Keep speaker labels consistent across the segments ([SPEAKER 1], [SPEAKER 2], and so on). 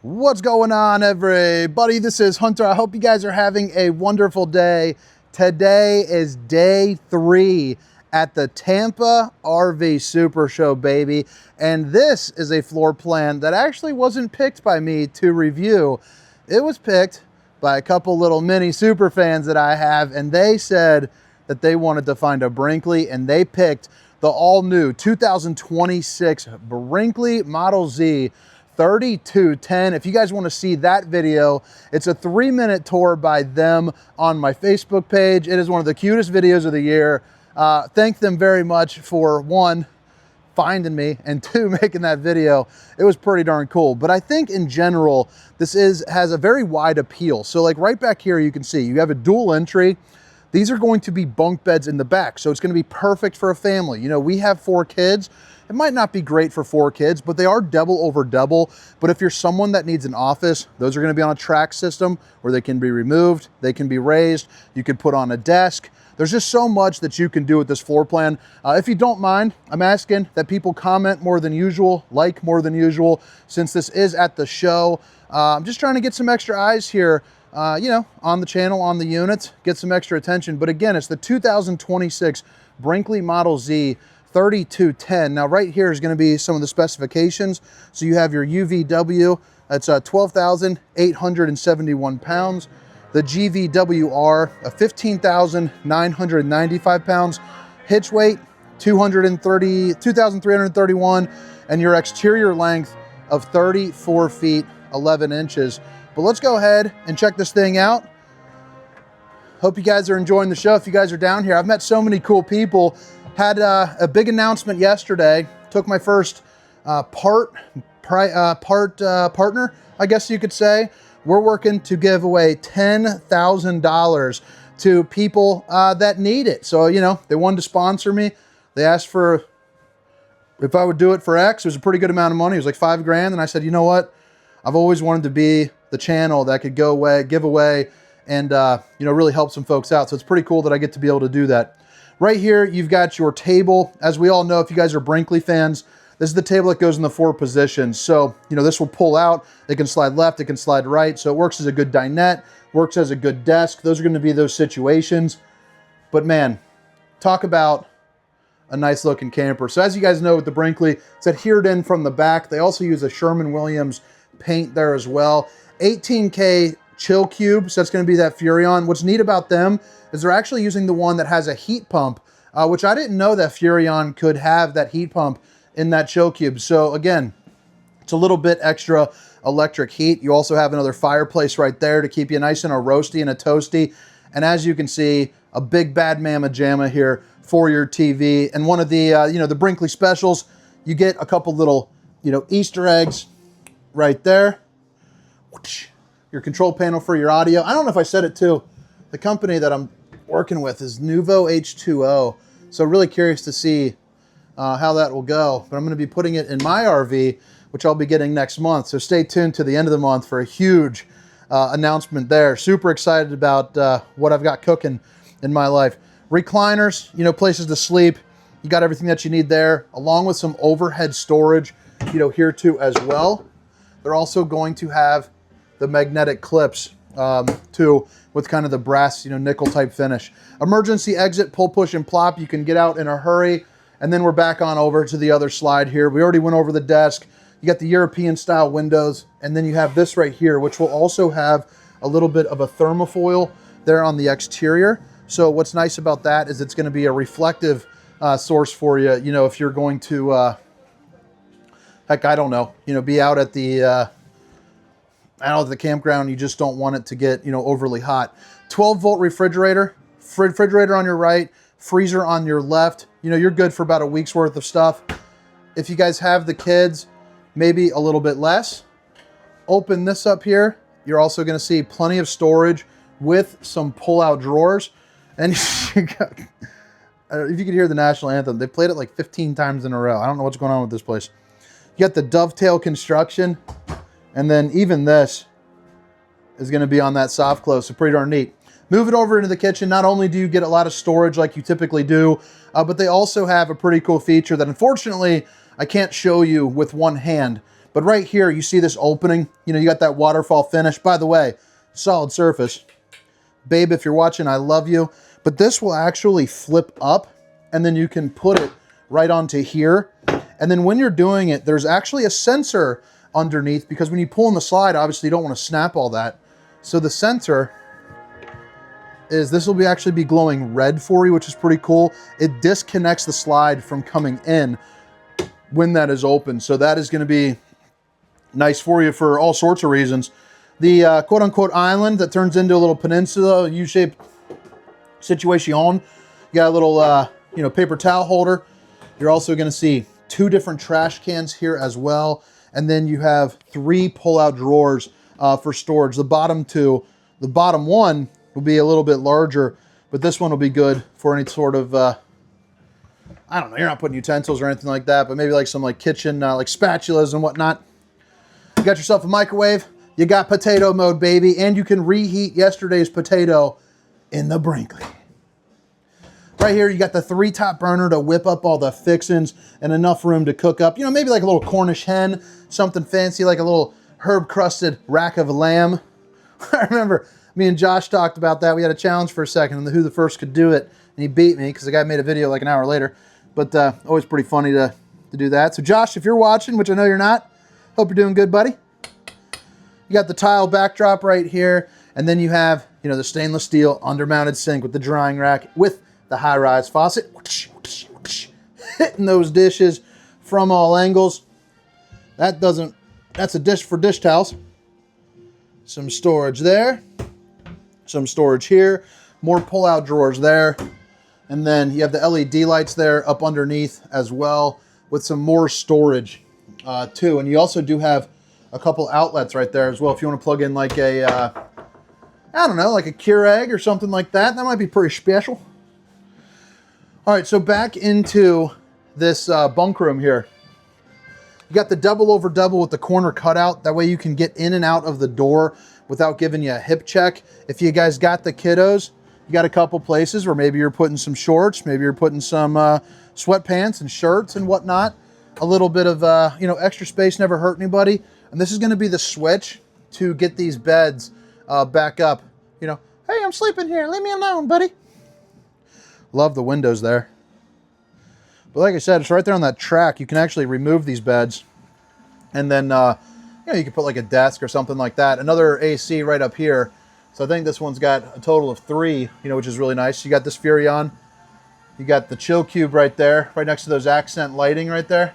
[SPEAKER 1] What's going on, everybody? This is Hunter. I hope you guys are having a wonderful day. Today is day 3 at the Tampa RV Super Show, baby. And this is a floor plan that actually wasn't picked by me to review. It was picked by a couple little mini super fans that I have, and they said that they wanted to find a Brinkley, and they picked the all-new 2026 Brinkley Model Z 3210. If you guys want to see that video, it's a 3-minute tour by them on my Facebook page. It is one of the cutest videos of the year. Thank them very much for, 1, finding me, and 2, making that video. It was pretty darn cool. But I think in general, this has a very wide appeal. So like right back here, you can see you have a dual entry. These are going to be bunk beds in the back, so it's going to be perfect for a family. You know, we have 4 kids. It might not be great for 4 kids, but they are double over double. But if you're someone that needs an office, those are going to be on a track system where they can be removed, they can be raised, you can put on a desk. There's just so much that you can do with this floor plan. If you don't mind, I'm asking that people comment more than usual, like more than usual, since this is at the show. I'm just trying to get some extra eyes here, you know, on the channel, on the units, get some extra attention. But again, it's the 2026 Brinkley Model Z 3210. Now right here is going to be some of the specifications. So you have your UVW, that's 12,871 pounds. The GVWR, 15,995 pounds. Hitch weight, 2,331, and your exterior length of 34 feet, 11 inches. But let's go ahead and check this thing out. Hope you guys are enjoying the show. If you guys are down here, I've met so many cool people. Had a big announcement yesterday. Took my first partner, I guess you could say. We're working to give away $10,000 to people that need it. So, you know, they wanted to sponsor me. They asked for if I would do it for X. It was a pretty good amount of money. It was like $5 grand. And I said, you know what? I've always wanted to be the channel that could give away and, you know, really help some folks out. So it's pretty cool that I get to be able to do that. Right here, you've got your table. As we all know, if you guys are Brinkley fans, this is the table that goes in the 4 positions. So, you know, this will pull out. It can slide left, it can slide right. So it works as a good dinette, works as a good desk. Those are going to be those situations. But man, talk about a nice looking camper. So as you guys know with the Brinkley, it's adhered in from the back. They also use a Sherwin-Williams paint there as well. 18K chill cube, so that's going to be that Furrion. What's neat about them is they're actually using the one that has a heat pump, which I didn't know that Furrion could have that heat pump in that chill cube. So again, it's a little bit extra electric heat. You also have another fireplace right there to keep you nice and a roasty and a toasty. And as you can see, a big bad mama jamma here for your TV. And one of the, you know, the Brinkley specials, you get a couple little, you know, Easter eggs right there. Your control panel for your audio. I don't know if I said it too. The company that I'm working with is Nuvo H2O. So really curious to see how that will go. But I'm going to be putting it in my RV, which I'll be getting next month. So stay tuned to the end of the month for a huge announcement there. Super excited about what I've got cooking in my life. Recliners, you know, places to sleep. You got everything that you need there, along with some overhead storage, you know, here too as well. They're also going to have the magnetic clips too, with kind of the brass, you know, nickel type finish. Emergency exit, pull, push, and plop. You can get out in a hurry. And then we're back on over to the other slide here. We already went over the desk. You got the European style windows. And then you have this right here, which will also have a little bit of a thermofoil there on the exterior. So what's nice about that is it's going to be a reflective source for you. You know, if you're going to, heck, I don't know, you know, be out at the, out of the campground, you just don't want it to get, you know, overly hot. 12-volt refrigerator on your right, freezer on your left. You know, you're good for about a week's worth of stuff. If you guys have the kids, maybe a little bit less. Open this up here. You're also going to see plenty of storage with some pull-out drawers. And you got, if you could hear the national anthem, they played it like 15 times in a row. I don't know what's going on with this place. You got the dovetail construction. And then even this is going to be on that soft close, so pretty darn neat. Move it over into the kitchen. Not only do you get a lot of storage like you typically do, but they also have a pretty cool feature that unfortunately I can't show you with one hand. But right here, you see this opening. You know, you got that waterfall finish. By the way, solid surface. Babe, if you're watching, I love you. But this will actually flip up, and then you can put it right onto here. And then when you're doing it, there's actually a sensor underneath, because when you pull in the slide, obviously you don't want to snap all that. So the sensor is, this will actually be glowing red for you, which is pretty cool. It disconnects the slide from coming in when that is open. So that is going to be nice for you for all sorts of reasons. The quote unquote island that turns into a little peninsula, U-shaped situation. You got a little, you know, paper towel holder. You're also going to see 2 different trash cans here as well. And then you have 3 pull-out drawers for storage. The bottom 2, the bottom one will be a little bit larger, but this one will be good for any sort of, I don't know, you're not putting utensils or anything like that, but maybe like some like kitchen, like spatulas and whatnot. You got yourself a microwave, you got potato mode, baby, and you can reheat yesterday's potato in the Brinkley. Right here, you got the 3 top burner to whip up all the fixins and enough room to cook up, you know, maybe like a little Cornish hen, something fancy, like a little herb-crusted rack of lamb. I remember me and Josh talked about that. We had a challenge for a second on who the first could do it, and he beat me because the guy made a video like an hour later. But always pretty funny to do that. So Josh, if you're watching, which I know you're not, hope you're doing good, buddy. You got the tile backdrop right here, and then you have, you know, the stainless steel undermounted sink with the drying rack with the high-rise faucet, hitting those dishes from all angles. That's a dish for dish towels. Some storage there, some storage here, more pull-out drawers there, and then you have the LED lights there up underneath as well with some more storage too. And you also do have a couple outlets right there as well if you want to plug in like a, I don't know, like a Keurig or something like that. That might be pretty special. All right, so back into this bunk room here. You got the double over double with the corner cutout. That way you can get in and out of the door without giving you a hip check. If you guys got the kiddos, you got a couple places where maybe you're putting some shorts, maybe you're putting some sweatpants and shirts and whatnot. A little bit of, you know, extra space never hurt anybody. And this is going to be the switch to get these beds back up. You know, hey, I'm sleeping here. Leave me alone, buddy. Love the windows there. But like I said, it's right there on that track. You can actually remove these beds. And then, you know, you can put like a desk or something like that. Another AC right up here. So I think this one's got a total of 3, you know, which is really nice. You got this Furrion. You got the chill cube right there, right next to those accent lighting right there.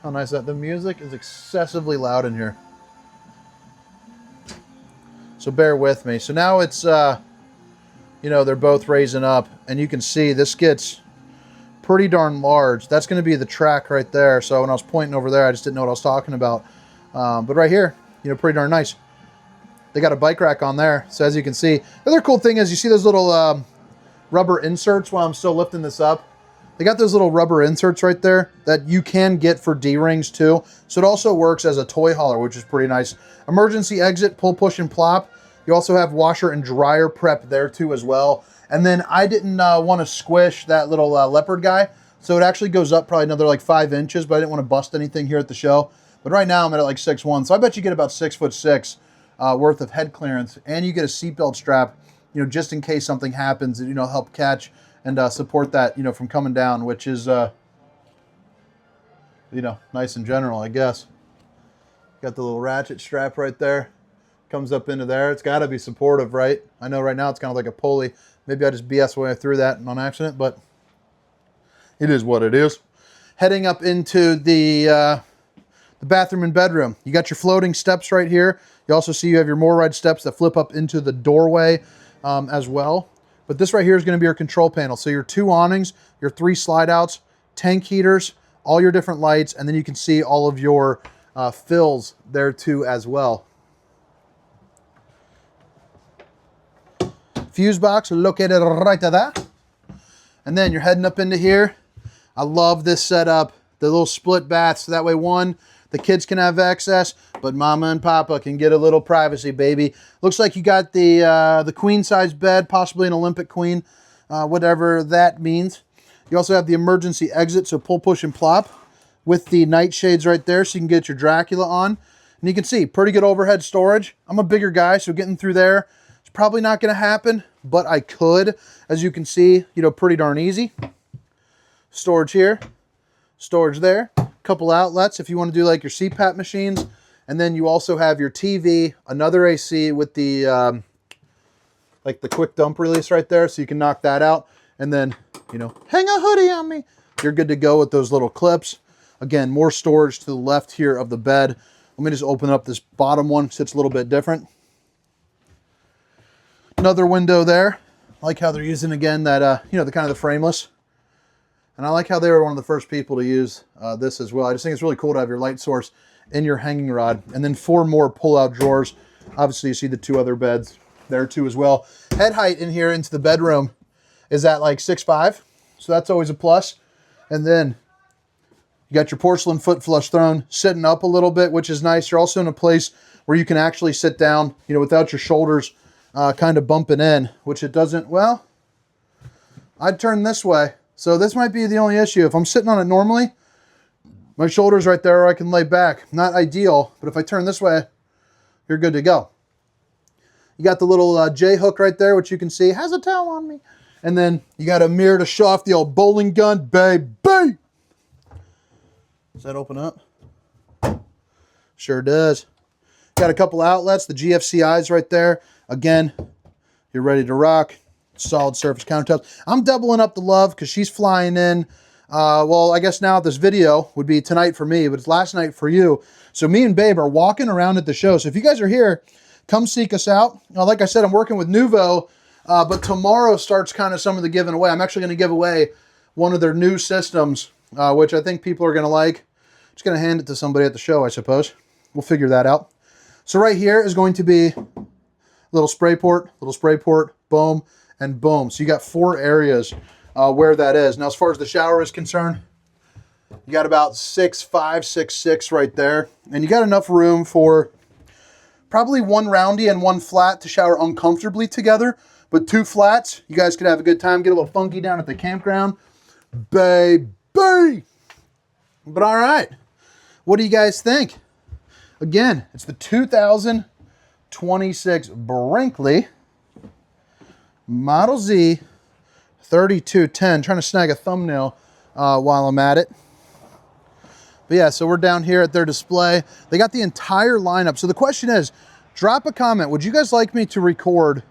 [SPEAKER 1] How nice that. The music is excessively loud in here. So bear with me. So now it's, you know, they're both raising up. And you can see this gets pretty darn large. That's going to be the track right there. So when I was pointing over there, I just didn't know what I was talking about. But right here, you know, pretty darn nice. They got a bike rack on there. So as you can see, the other cool thing is you see those little rubber inserts while I'm still lifting this up. They got those little rubber inserts right there that you can get for D-rings too. So it also works as a toy hauler, which is pretty nice. Emergency exit, pull, push, and plop. You also have washer and dryer prep there too as well. And then I didn't want to squish that little leopard guy. So it actually goes up probably another like 5 inches, but I didn't want to bust anything here at the show. But right now I'm at like 6'1". So I bet you get about 6'6" worth of head clearance. And you get a seatbelt strap, you know, just in case something happens, you know, help catch and support that, you know, from coming down, which is, you know, nice in general, I guess. Got the little ratchet strap right there. Comes up into there. It's got to be supportive, right? I know right now it's kind of like a pulley. Maybe I just BS way I threw that on accident, but it is what it is. Heading up into the bathroom and bedroom. You got your floating steps right here. You also see you have your more ride steps that flip up into the doorway as well. But this right here is going to be your control panel. So your 2 awnings, your 3 slide outs, tank heaters, all your different lights, and then you can see all of your fills there too as well. Fuse box located right there. And then you're heading up into here. I love this setup. The little split baths. So that way, one, the kids can have access, but mama and papa can get a little privacy, baby. Looks like you got the queen size bed, possibly an Olympic queen, whatever that means. You also have the emergency exit, so pull, push, and plop with the nightshades right there so you can get your Dracula on. And you can see pretty good overhead storage. I'm a bigger guy, so getting through there is probably not going to happen, but I could. As you can see, you know, pretty darn easy. Storage here, storage there, couple outlets if you want to do like your CPAP machines. And then you also have your TV, another AC with the like the quick dump release right there, so you can knock that out. And then, you know, hang a hoodie on me. You're good to go with those little clips. Again, more storage to the left here of the bed. Let me just open up this bottom one, sits a little bit different. Another window there. I like how they're using, again, that, you know, the kind of the frameless. And I like how they were one of the first people to use this as well. I just think it's really cool to have your light source in your hanging rod. And then 4 more pull-out drawers. Obviously, you see the 2 other beds there too as well. Head height in here into the bedroom is at like 6'5", so that's always a plus. And then you got your porcelain foot flush throne sitting up a little bit, which is nice. You're also in a place where you can actually sit down, you know, without your shoulders kind of bumping in, which it doesn't. Well, I'd turn this way, so this might be the only issue. If I'm sitting on it normally, my shoulder's right there, or I can lay back. Not ideal, but if I turn this way, you're good to go. You got the little J hook right there, which you can see has a towel on me. And then you got a mirror to show off the old bowling gun, baby. Does that open up? Sure does. Got a couple outlets, the GFCIs right there. Again, you're ready to rock. Solid surface countertops. I'm doubling up the love because she's flying in. Well, I guess now this video would be tonight for me, but it's last night for you. So me and Babe are walking around at the show. So if you guys are here, come seek us out. Like I said, I'm working with Nuvo, but tomorrow starts kind of some of the giving away. I'm actually going to give away one of their new systems, which I think people are going to like. Just going to hand it to somebody at the show, I suppose. We'll figure that out. So right here is going to be little spray port, boom, and boom. So you got 4 areas where that is. Now, as far as the shower is concerned, you got about 6'5", 6'6" right there. And you got enough room for probably 1 roundy and 1 flat to shower uncomfortably together, but 2 flats, you guys could have a good time, get a little funky down at the campground. Baby! But all right, what do you guys think? Again, it's the 2026 Brinkley Model Z 3210. Trying to snag a thumbnail while I'm at it. But yeah, so we're down here at their display. They got the entire lineup. So the question is, drop a comment. Would you guys like me to record,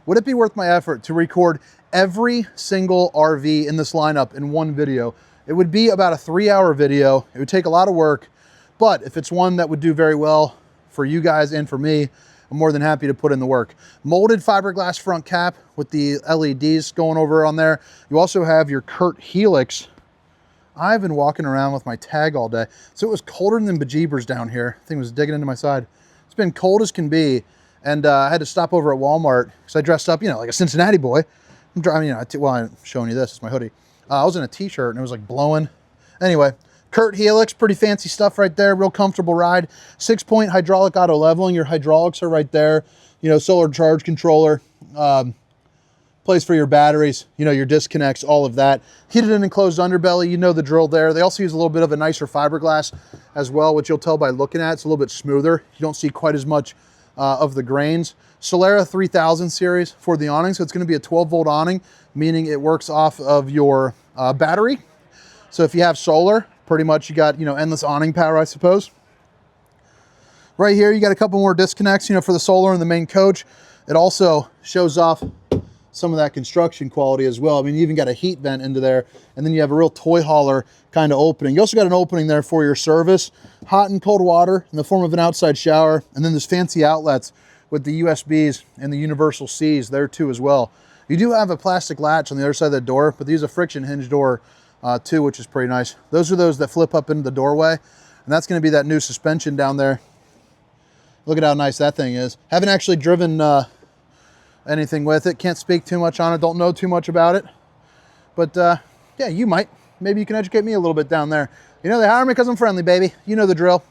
[SPEAKER 1] would it be worth my effort to record every single RV in this lineup in one video? It would be about a 3-hour video. It would take a lot of work, but if it's one that would do very well for you guys and for me, I'm more than happy to put in the work. Molded fiberglass front cap with the LEDs going over on there. You also have your Kurt Helix. I've been walking around with my tag all day. So it was colder than bejeebers down here. I think it was digging into my side. It's been cold as can be. And I had to stop over at Walmart because I dressed up, you know, like a Cincinnati boy. I'm driving, you know, well, I'm showing you this. It's my hoodie. I was in a t-shirt and it was like blowing. Anyway, Kurt Helix, pretty fancy stuff right there. Real comfortable ride. 6-point hydraulic auto leveling. Your hydraulics are right there. You know, solar charge controller. Place for your batteries, you know, your disconnects, all of that. Heated and enclosed underbelly, you know the drill there. They also use a little bit of a nicer fiberglass as well, which you'll tell by looking at. It's a little bit smoother. You don't see quite as much of the grains. Solera 3000 series for the awning. So it's going to be a 12-volt awning, meaning it works off of your battery. So if you have solar, pretty much you got, you know, endless awning power, I suppose. Right here, you got a couple more disconnects, you know, for the solar and the main coach. It also shows off some of that construction quality as well. I mean, you even got a heat vent into there, and then you have a real toy hauler kind of opening. You also got an opening there for your service, hot and cold water in the form of an outside shower, and then there's fancy outlets with the USBs and the universal Cs there too as well. You do have a plastic latch on the other side of the door, but these are a friction hinge door too, which is pretty nice. Those are those that flip up into the doorway, and that's going to be that new suspension down there. Look at how nice that thing is. Haven't actually driven anything with it. Can't speak too much on it. Don't know too much about it. But yeah, you might. Maybe you can educate me a little bit down there. You know, they hire me because I'm friendly, baby. You know the drill.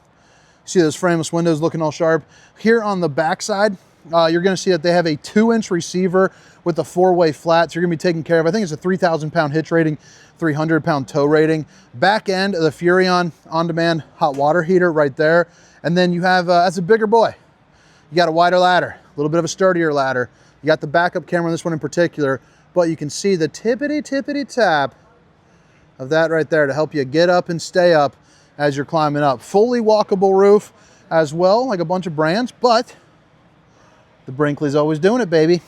[SPEAKER 1] See those frameless windows looking all sharp. Here on the back side, you're going to see that they have a 2-inch receiver with a 4-way flat. So you're going to be taken care of. I think it's a 3,000 pound hitch rating, 300 pound tow rating. Back end of the Furrion on-demand hot water heater right there. And then you have, that's a bigger boy. You got a wider ladder, a little bit of a sturdier ladder. You got the backup camera on this one in particular, but you can see the tippity tap of that right there to help you get up and stay up as you're climbing up. Fully walkable roof as well, like a bunch of brands, but the Brinkley's always doing it, baby.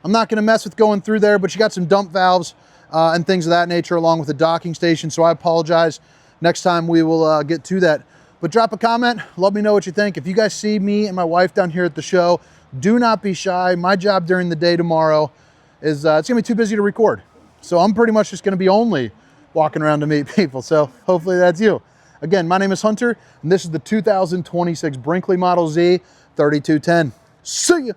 [SPEAKER 1] I'm not gonna mess with going through there, but you got some dump valves and things of that nature along with the docking station, so I apologize. Next time we will get to that. But drop a comment, let me know what you think. If you guys see me and my wife down here at the show, do not be shy. My job during the day tomorrow is, it's gonna be too busy to record. So I'm pretty much just gonna be only walking around to meet people. So hopefully that's you. Again, my name is Hunter, and this is the 2026 Brinkley Model Z 3210. See ya.